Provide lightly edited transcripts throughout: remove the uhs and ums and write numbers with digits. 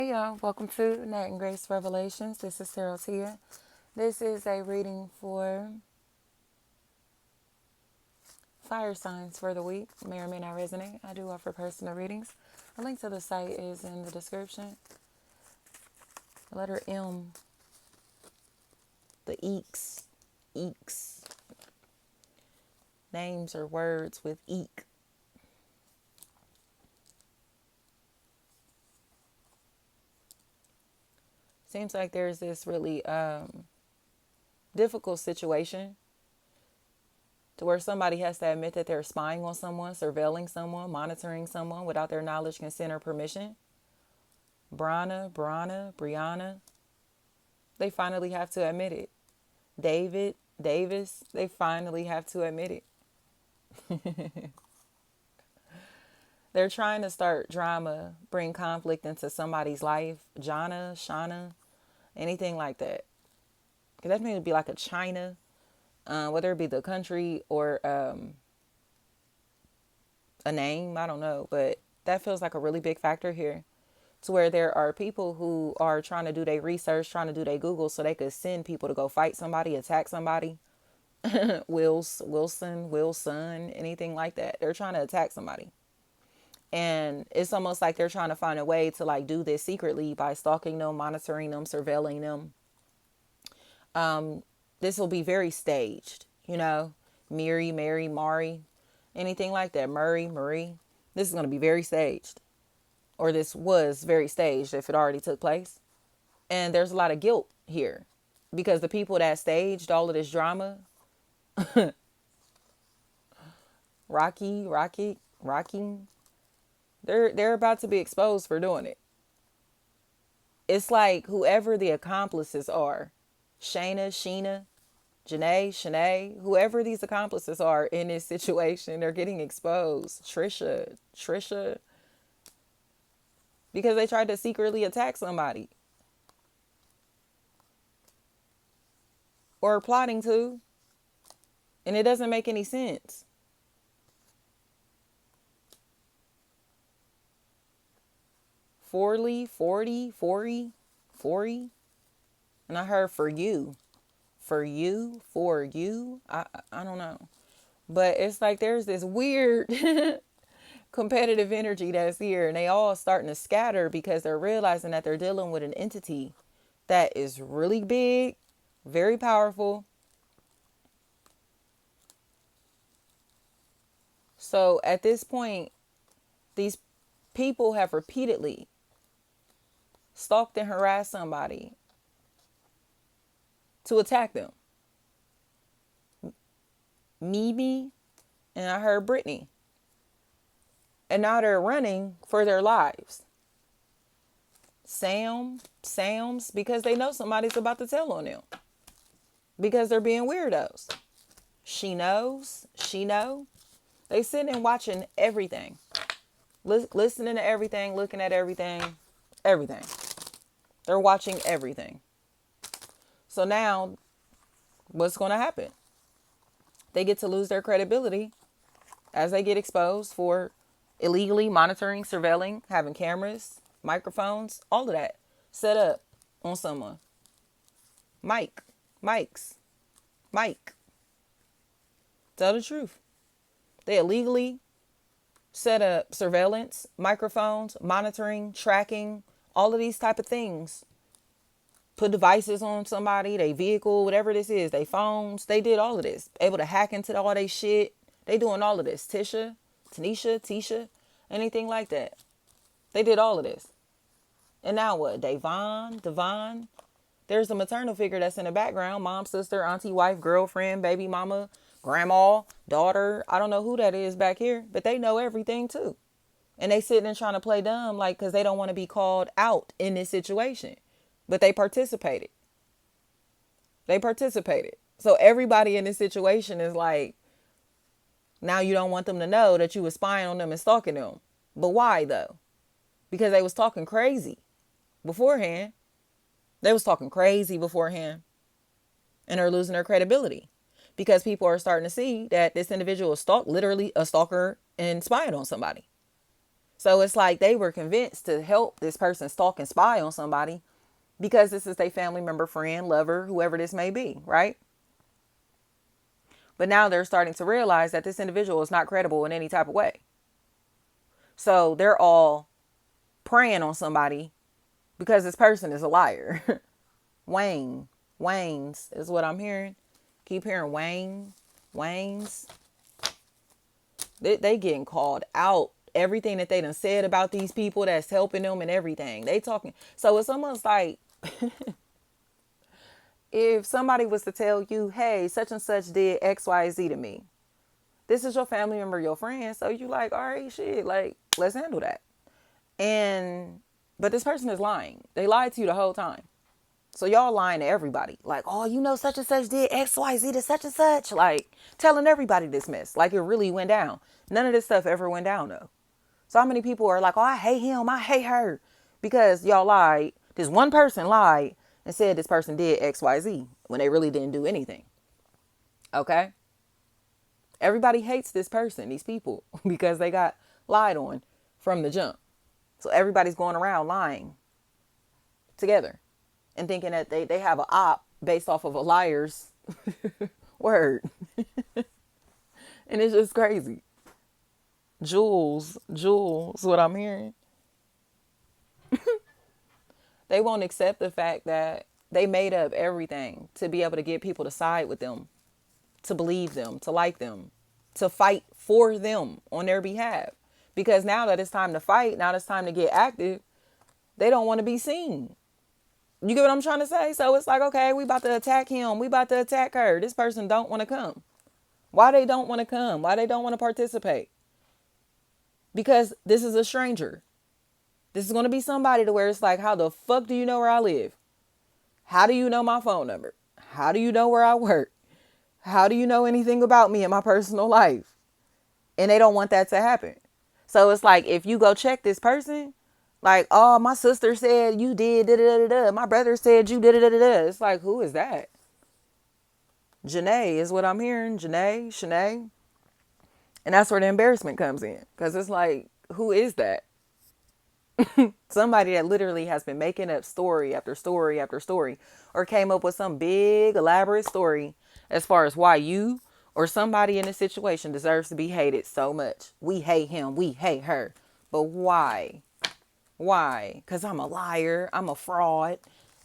Hey y'all, welcome to Nat and Grace Revelations. This is Sarah Tia. This is a reading for fire signs for the week. May or may not resonate. I do offer personal readings. A link to the site is in the description. The letter M, the eeks, eeks. Names or words with eek. Seems like there's this really difficult situation to where somebody has to admit that they're spying on someone, surveilling someone, monitoring someone without their knowledge, consent, or permission. Brianna, they finally have to admit it. Davis, they finally have to admit it. They're trying to start drama, bring conflict into somebody's life. Shauna, anything like that. Because that means it'd be like a China, whether it be the country or a name, I don't know. But that feels like a really big factor here. To where there are people who are trying to do their research, trying to do their Google so they could send people to go fight somebody, attack somebody. Wilson, anything like that. They're trying to attack somebody. And it's almost like they're trying to find a way to like do this secretly by stalking them, monitoring them, surveilling them. This will be very staged, Mary, Mari, anything like that. Marie. This is going to be very staged. Or this was very staged if it already took place. And there's a lot of guilt here because the people that staged all of this drama, Rocking, they're about to be exposed for doing it. It's like whoever the accomplices are, Sheena, Janae, Shanae, whoever these accomplices are in this situation, they're getting exposed. Trisha, because they tried to secretly attack somebody. Or plotting to. And it doesn't make any sense. Forty, 40. And I heard for you. I don't know. But it's like there's this weird competitive energy that's here. And they all starting to scatter because they're realizing that they're dealing with an entity that is really big, very powerful. So at this point, these people have repeatedly stalked and harassed somebody to attack them. Mimi, and I heard Brittany. And now they're running for their lives. Sam's, because they know somebody's about to tell on them. Because they're being weirdos. She knows. They sitting and watching everything. Listening to everything, looking at everything. They're watching everything. So now, what's going to happen? They get to lose their credibility as they get exposed for illegally monitoring, surveilling, having cameras, microphones, all of that set up on someone. Mike. Tell the truth. They illegally set up surveillance, microphones, monitoring, tracking, all of these type of things. Put devices on somebody, their vehicle, whatever this is, their phones. They did all of this. Able to hack into all their shit. They doing all of this. Tisha, anything like that. They did all of this. And now what? Devon. There's a maternal figure that's in the background. Mom, sister, auntie, wife, girlfriend, baby mama, grandma, daughter. I don't know who that is back here, but they know everything too. And they sitting and trying to play dumb like because they don't want to be called out in this situation. But they participated. So everybody in this situation is like, now you don't want them to know that you were spying on them and stalking them. But why though? Because they was talking crazy beforehand. And are losing their credibility. Because people are starting to see that this individual is literally a stalker and spying on somebody. So it's like they were convinced to help this person stalk and spy on somebody because this is their family member, friend, lover, whoever this may be, right? But now they're starting to realize that this individual is not credible in any type of way. So they're all preying on somebody because this person is a liar. Wayne, Waynes is what I'm hearing. Keep hearing Wayne, Waynes. They getting called out. Everything that they done said about these people that's helping them and everything. They talking. So it's almost like if somebody was to tell you, hey, such and such did X, Y, Z to me. This is your family member, your friend. So you like, all right, shit, like, let's handle that. But this person is lying. They lied to you the whole time. So y'all lying to everybody. Like, oh, you know, such and such did X, Y, Z to such and such. Like, telling everybody this mess. Like, it really went down. None of this stuff ever went down, though. So how many people are like, oh, I hate him, I hate her. Because y'all lied. This one person lied and said this person did X, Y, Z when they really didn't do anything. Okay? Everybody hates this person, these people, because they got lied on from the jump. So everybody's going around lying together and thinking that they have a op based off of a liar's word. And it's just crazy. Jules, what I'm hearing. They won't accept the fact that they made up everything to be able to get people to side with them, to believe them, to like them, to fight for them on their behalf. Because now that it's time to fight, now it's time to get active, they don't want to be seen. You get what I'm trying to say? So it's like, okay, we about to attack him. We about to attack her. This person don't want to come. Why they don't want to come? Why they don't want to participate? Because this is a stranger. This is going to be somebody to where it's like, how the fuck do you know where I live? How do you know my phone number? How do you know where I work? How do you know anything about me in my personal life? And they don't want that to happen. So it's like, if you go check this person, like, oh, my sister said you did da da da da. My brother said you did da da da. It's like, who is that? Janae is what I'm hearing. Janae, Shanae. And that's where the embarrassment comes in. Because it's like, who is that? Somebody that literally has been making up story after story after story, or came up with some big elaborate story as far as why you or somebody in a situation deserves to be hated so much. We hate him, we hate her. But why? Why? Because I'm a liar, I'm a fraud,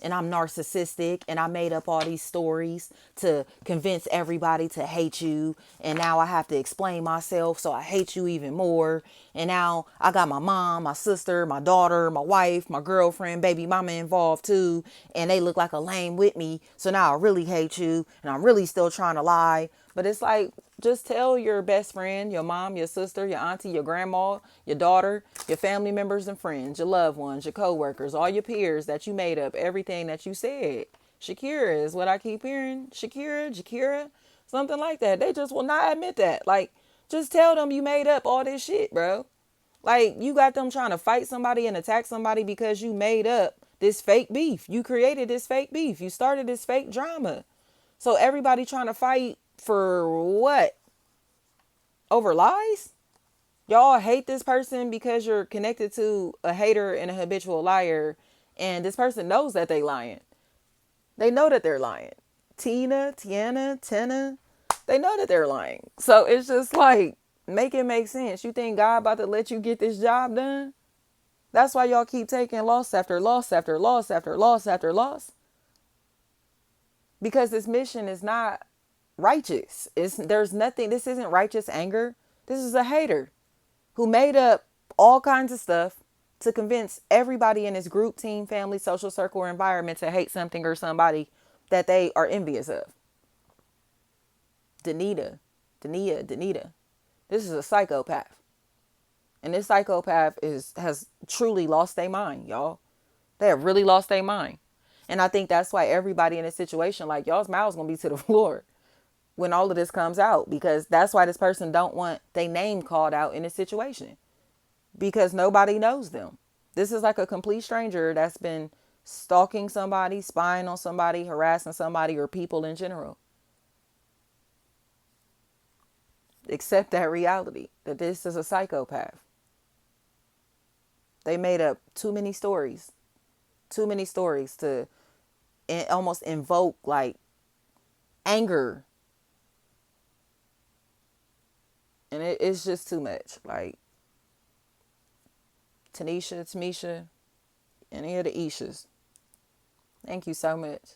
and I'm narcissistic, and I made up all these stories to convince everybody to hate you. And now I have to explain myself, so I hate you even more. And now I got my mom, my sister, my daughter, my wife, my girlfriend, baby mama involved too. And they look like a lame with me. So now I really hate you, and I'm really still trying to lie. But it's like, just tell your best friend, your mom, your sister, your auntie, your grandma, your daughter, your family members and friends, your loved ones, your coworkers, all your peers that you made up everything that you said. Shakira is what I keep hearing. Jakira, something like that. They just will not admit that. Like, just tell them you made up all this shit, bro. Like, you got them trying to fight somebody and attack somebody because you made up this fake beef. You created this fake beef. You started this fake drama. So everybody trying to fight for what? Over lies? Y'all hate this person because you're connected to a hater and a habitual liar, and this person knows that they lying. They know that they're lying. Tiana, they know that they're lying. So it's just like, make it make sense. You think God about to let you get this job done? That's why y'all keep taking loss after loss after loss after loss after loss. Because this mission is not righteous. There's nothing. This isn't righteous anger. This is a hater who made up all kinds of stuff to convince everybody in his group, team, family, social circle, or environment to hate something or somebody that they are envious of. Danita. This is a psychopath. And this psychopath has truly lost their mind, y'all. They have really lost their mind. And I think that's why everybody in this situation, like, y'all's mouth's gonna be to the floor when all of this comes out, because that's why this person don't want their name called out in this situation, because nobody knows them. This is like a complete stranger that's been stalking somebody, spying on somebody, harassing somebody, or people in general. Accept that reality, that this is a psychopath. They made up too many stories to almost invoke like anger, and it's just too much. Like Tanisha, Tamisha, any of the Ishas. Thank you so much.